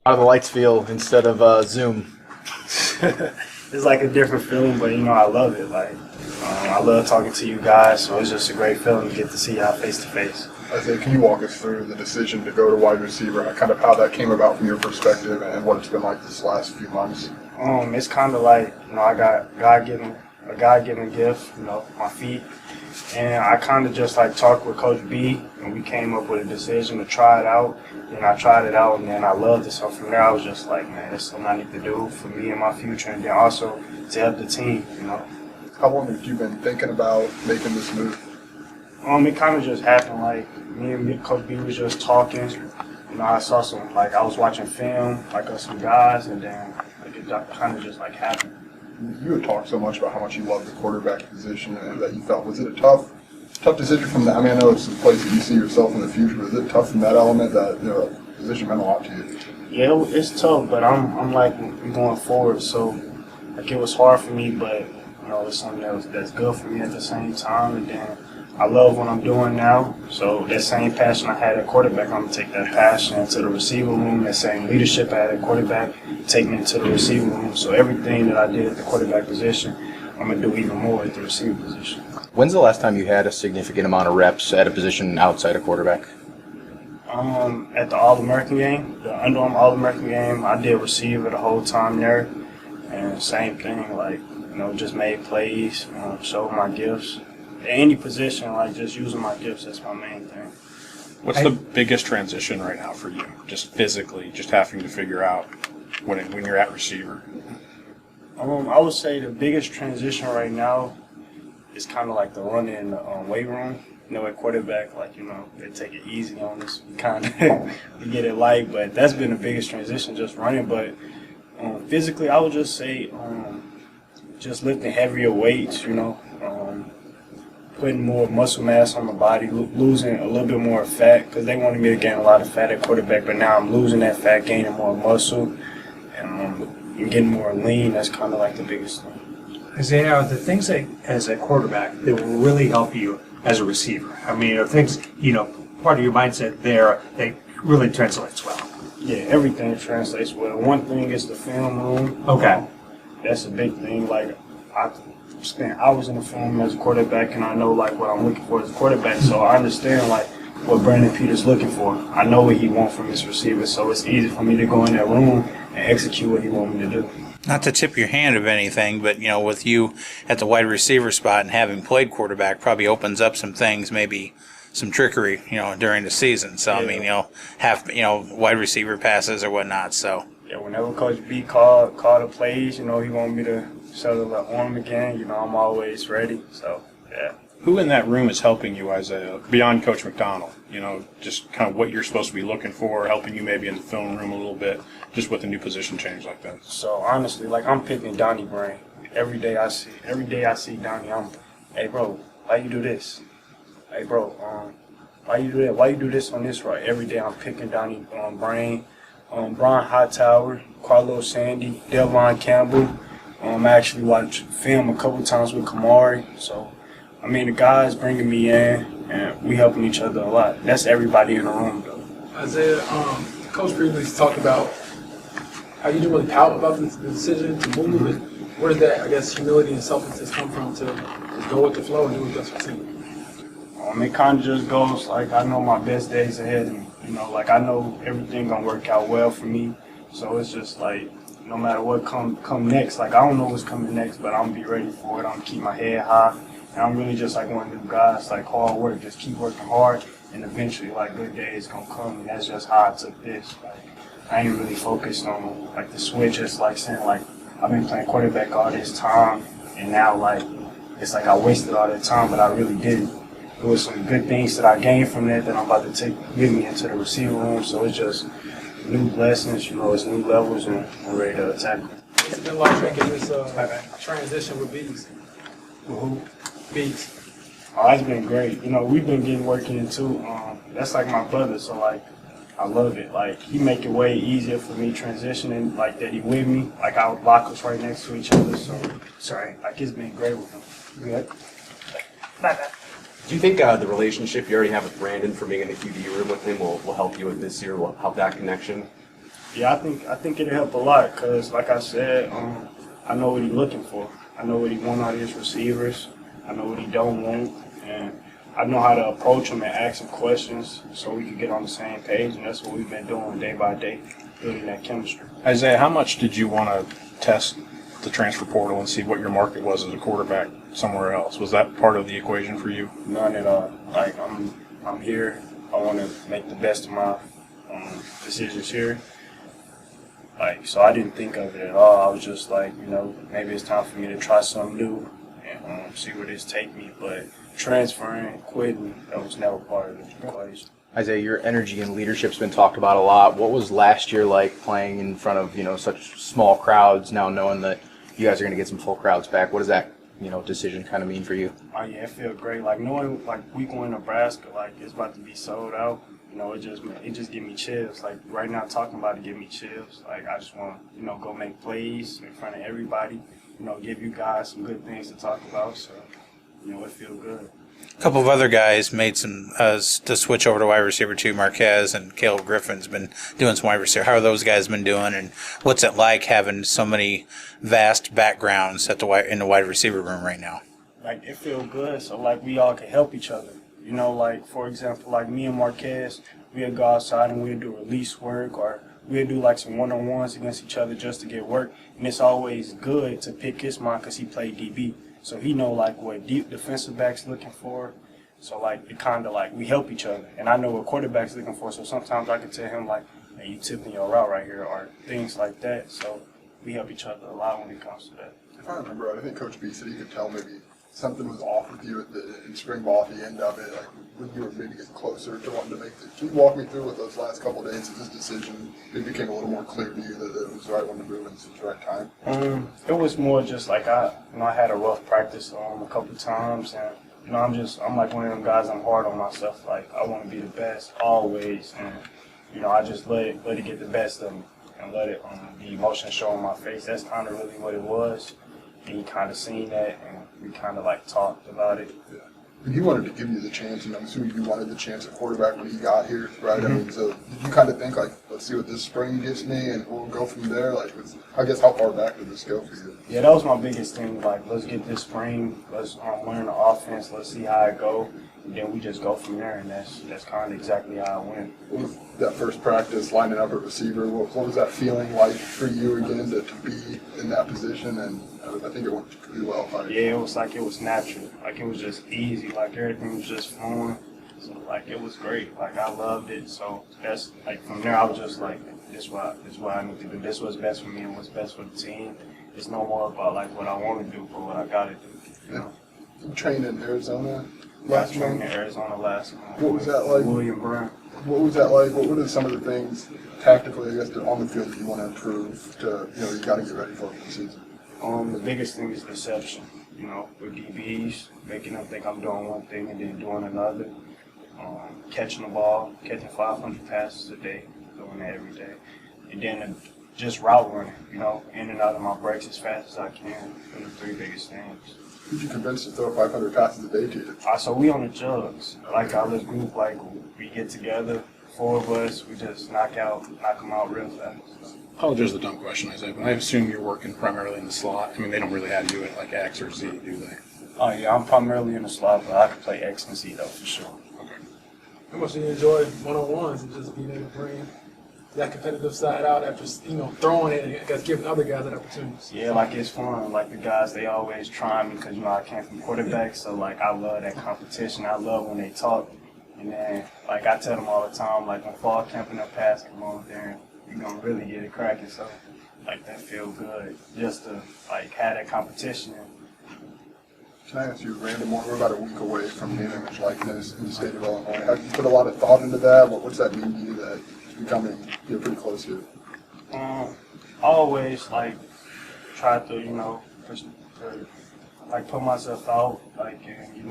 How do the lights feel instead of Zoom? It's like a different feeling, but I love it. I love talking to you guys, so it's just a great feeling to get to see y'all face to face. Isaiah, can you walk us through the decision to go to wide receiver and kind of how that came about from your perspective and what it's been like this last few months? It's kind of like I got a God-given gift, my feet, and I kind of just talked with Coach B, and we came up with a decision to try it out. And I tried it out, and then I loved it. So from there, I was just like, man, that's something I need to do for me and my future, and then also to help the team. How long have you been thinking about making this move? It kind of just happened. Me and Coach B was just talking. I saw some, I was watching film, of some guys, and then it kind of just happened. You had talked so much about how much you love the quarterback position and that you felt. Was it a tough decision from that? I mean, I know it's a place that you see yourself in the future, but is it tough from that element that the position meant a lot to you? Yeah, it's tough, but I'm going forward. So it was hard for me, but it's something that's good for me at the same time. And then I love what I'm doing now. So that same passion I had at quarterback, I'm gonna take that passion into the receiver room. That same leadership I had at quarterback, take me into the receiver room. So everything that I did at the quarterback position, I'm gonna do even more at the receiver position. When's the last time you had a significant amount of reps at a position outside of quarterback? At the All-American game, the Under Armour All-American game, I did receiver the whole time there. And same thing, just made plays, showed my gifts. Any position, just using my gifts, that's my main thing. What's the biggest transition right now for you, just physically, just having to figure out when you're at receiver? I would say the biggest transition right now is kind of the run in the weight room. At quarterback, they take it easy on us. We kind of we get it light, but that's been the biggest transition, just running. But physically, I would just say just lifting heavier weights, putting more muscle mass on my body, losing a little bit more fat, because they wanted me to gain a lot of fat at quarterback, but now I'm losing that fat, gaining more muscle, and getting more lean. That's kind of the biggest thing. Isaiah, are the things that, as a quarterback, that will really help you as a receiver? I mean, are things, part of your mindset there that really translates well? Yeah, everything translates well. One thing is the film room. Okay. That's a big thing. I spent hours in the film as a quarterback, and I know what I'm looking for as a quarterback. So I understand what Brandon Peters looking for. I know what he wants from his receiver, so it's easy for me to go in that room and execute what he wants me to do. Not to tip your hand of anything, but with you at the wide receiver spot and having played quarterback probably opens up some things, maybe some trickery, during the season. So yeah. I mean, have wide receiver passes or whatnot. So yeah, whenever Coach B called the plays, he wanted me to settle the arm again. I'm always ready. So yeah. Who in that room is helping you, Isaiah, beyond Coach McDonald? Just kind of what you're supposed to be looking for, helping you maybe in the film room a little bit, just with a new position change like that. So honestly, I'm picking Donnie brain. Every day I see Donnie, hey bro, why you do this? Hey bro, why you do that? Why you do this on this right? Every day I'm picking Donnie brain. Brian Hightower, Carlos Sandy, Delvon Campbell. I actually watched film a couple times with Kamari. So I mean, the guys bringing me in, and we helping each other a lot. That's everybody in the room, though. Isaiah, Coach previously talked about how you didn't really pout about the decision to move, and where did that, I guess, humility and selflessness come from to just go with the flow and do what's best for the team? It kind of just goes I know my best days ahead, and I know everything gonna work out well for me. So it's just no matter what come next, I don't know what's coming next, but I'm gonna be ready for it. I'm gonna keep my head high. And I'm really just one of them guys, hard work, just keep working hard, and eventually, good days gonna come, and that's just how I took this. I ain't really focused on, the switch. It's saying, I've been playing quarterback all this time, and now, it's I wasted all that time, but I really didn't. There was some good things that I gained from that I'm about to take with me into the receiver room, so it's just new blessings, it's new levels, and I'm ready to tackle. It's been like making this transition with Bees. Who? Bees. Oh, it's been great. We've been getting working in too. That's my brother, so I love it. Like, he make it way easier for me transitioning, like that he with me. Like, I would lock us right next to each other. So, sorry, like it's been great with him. Good. Do you think the relationship you already have with Brandon from being in the QB room with him will help you with this year? Will help that connection? Yeah, I think it'll help a lot because, like I said, I know what he's looking for. I know what he want out of his receivers. I know what he don't want, and I know how to approach him and ask him questions so we can get on the same page. And that's what we've been doing day by day, building that chemistry. Isaiah, how much did you want to test the transfer portal and see what your market was as a quarterback somewhere else? Was that part of the equation for you? None at all. Like, I'm here. I want to make the best of my decisions here. Like, so I didn't think of it at all. I was just like, maybe it's time for me to try something new and see where this take me. But transferring, quitting, that was never part of the equation. Isaiah, your energy and leadership's been talked about a lot. What was last year like playing in front of, such small crowds, now knowing that you guys are going to get some full crowds back? What does that, decision kind of mean for you? Oh, yeah, it feels great. Like, knowing, like, week 1 Nebraska, like, it's about to be sold out. It just give me chills. Like, right now, talking about it give me chills. Like, I just want to, go make plays in front of everybody. Give you guys some good things to talk about. So, it feels good. A couple of other guys made some to switch over to wide receiver too. Marquez and Caleb Griffin's been doing some wide receiver. How are those guys been doing, and what's it like having so many vast backgrounds in the wide receiver room right now? Like, it feels good. So, like, we all can help each other. Like, for example, like me and Marquez, we'd go outside and we'd do release work, or we'd do like some one-on-ones against each other just to get work. And it's always good to pick his mind because he played DB. So he know like what deep defensive back's looking for. So like it kind of like we help each other. And I know what quarterback's looking for. So sometimes I can tell him like, hey, you tipping your route right here, or things like that. So we help each other a lot when it comes to that. If I remember right, I think Coach B said he could tell maybe something was off with you in spring ball at the end of it, like when you were maybe getting closer to wanting to make the. Can you walk me through with those last couple of days of this decision? It became a little more clear to you that it was the right one to move and it was the right time. It was more just like I had a rough practice a couple times, and I'm like one of them guys. I'm hard on myself. Like I want to be the best always, and I just let it get the best of me and let it the emotion show on my face. That's kind of really what it was. And he kind of seen that, and we kind of like talked about it. Yeah. And he wanted to give you the chance, and I'm assuming you wanted the chance at quarterback when he got here, right? Mm-hmm. I mean, so did you kind of think like, let's see what this spring gives me, and we'll go from there? Like, I guess how far back did this go for you? Yeah, that was my biggest thing. Like, let's get this spring, let's learn the offense, let's see how it go, and then we just go from there. And that's kind of exactly how it went. What was that first practice lining up at receiver? What was that feeling like for you again to be in that position? And I think it went pretty well. Yeah, it was like it was natural. Like it was just easy. Like everything was just flowing. So like it was great. Like I loved it. So that's like from there I was just like, this is what I need to do. This was best for me and what's best for the team. It's no more about like what I want to do, but what I gotta do. You trained in Arizona Last trained in Arizona last month. What was that like? William Brown. What was that like? What are some of the things tactically, I guess, on the field that you want to improve to, you got to get ready for the season? The biggest thing is deception. With DBs, making them think I'm doing one thing and then doing another. Catching the ball, catching 500 passes a day, doing that every day. And then just route running, in and out of my breaks as fast as I can. Those are the 3 biggest things. Who'd you convince to throw 500 passes a day to you? So we on the jugs. Like our little group, like we get together, 4 of us, we just knock them out real fast. Apologize for the dumb question, Isaiah, but I assume you're working primarily in the slot. I mean, they don't really have you at like X or Z, do they? Oh yeah, I'm primarily in the slot, but I can play X and Z though for sure. Okay. How much do you enjoy one-on-ones and just being able to bring that competitive side out after throwing it and I guess giving other guys that opportunities? Yeah, like it's fun. Like the guys, they always try me because I came from quarterback, so like I love that competition. I love when they talk, and then like I tell them all the time, like when fall camp and the pass come on there, you're gonna really get it cracking. So like that feel good just to like have that competition. Can I ask you a random one? We're about a week away from name, image, likeness in the state of Illinois. Have you put a lot of thought into that? What's that mean to you that it's becoming pretty close to? I always like try to like put myself out like in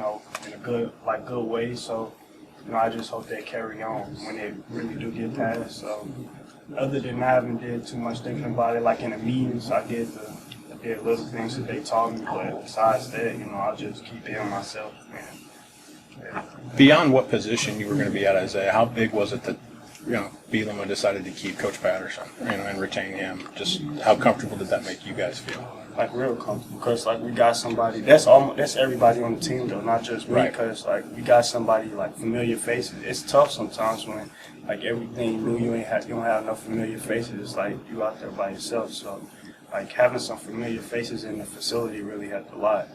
a good way. So I just hope they carry on when they really do get past. So other than that, I haven't did too much thinking about it. Like in the meetings, I did little things that they taught me, but besides that, I'll just keep being myself. Beyond what position you were going to be at, Isaiah, how big was it that Bielema decided to keep Coach Patterson, and retain him? Just how comfortable did that make you guys feel? Like real comfortable, because like we got somebody. That's everybody on the team though, not just me. Because like we got somebody like familiar faces. It's tough sometimes when like everything new, you don't have no familiar faces. It's like you out there by yourself. So like having some familiar faces in the facility really helped a lot.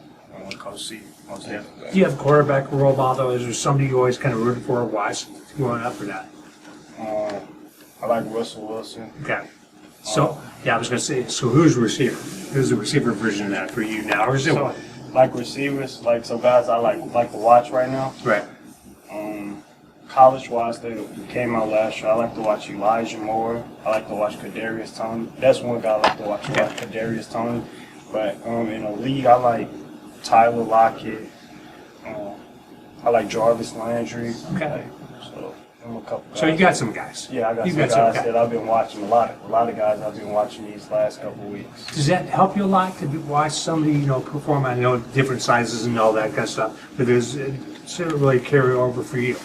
With Coach C, most definitely. Do you have a quarterback role model? Is there somebody you always kind of rooted for, wise growing up, or that? I like Russell Wilson. Okay. So, I was going to say, so who's the receiver? Who's the receiver version of that for you now? Or is it So, like receivers, like so guys I like to watch right now. right? College-wise, they came out last year. I like to watch Elijah Moore. I like to watch Kadarius Toney. That's one guy I like to watch, Kadarius Toney. But in the league, I like Tyler Lockett. I like Jarvis Landry. Okay. So, a couple guys. So you got some guys. Yeah, I got You some guys that I've been watching a lot of guys I've been watching these last couple of weeks. Does that help you a lot to watch somebody, perform? I know different sizes and all that kind of stuff, but does it really carry over for you?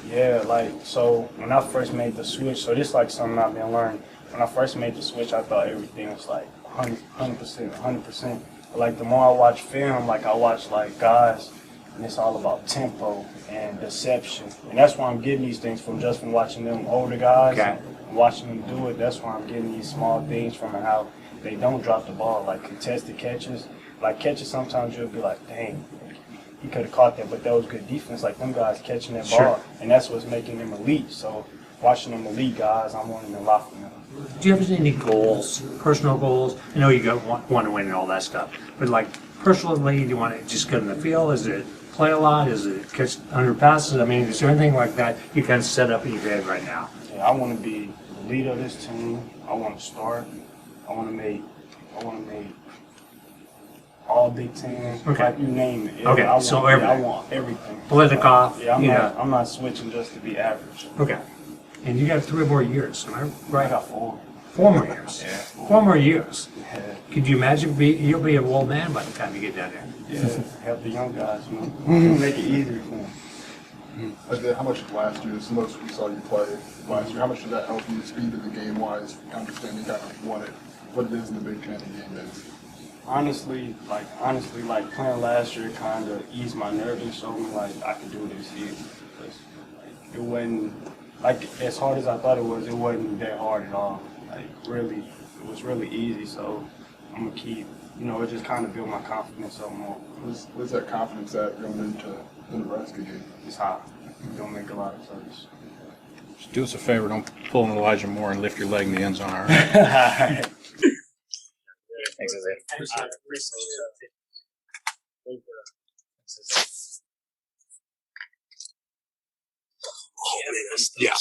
Yeah, like, so when I first made the switch, so this like something I've been learning. When I first made the switch, I thought everything was like 100%. But like the more I watch film, like I watch like guys, and it's all about tempo and deception. And that's why I'm getting these things from watching them older guys. Okay. And watching them do it, that's why I'm getting these small things from how they don't drop the ball, like contested catches. Like catches, sometimes you'll be like, dang, he could have caught that, but that was good defense. Like them guys catching that ball, and that's what's making them elite. So watching them elite guys, I'm wanting a lot from them. Do you have any goals, personal goals? I know you want to win and all that stuff, but like personally, do you want to just get in the field? Is it play a lot? Is it catch 100 passes? I mean, is there anything like that you can set up in your head right now? Yeah, I want to be the leader of this team. I want to start. I want to make all Big Ten. Okay. Like you name it. Okay, I so want, everything. I want everything. Politikoff, Yeah, I'm not switching just to be average. Okay. And you got 3 more years, am I I right? got 4. 4 more years. Yeah. 4 more years. Yeah. Could you imagine you'll be an old man by the time you get down there? Yeah, help the young guys, man. Make it easier for them. Isaiah, how much last year, this is the most we saw you play last year, how much did that help you speed of the game-wise, understanding kind of what it is in the Big Ten and game days? Honestly, like playing last year kind of eased my nerves and showed me like I could do this year. Like, it wasn't like as hard as I thought it was. It wasn't that hard at all. Like really, it was really easy. So I'm gonna keep, it just kind of built my confidence up more. Where's that confidence at going into the Nebraska game? It's high. Don't make a lot of sense. Just do us a favor, don't pull an Elijah Moore and lift your leg in the end zone, all right? Thanks, Isaiah. Yeah.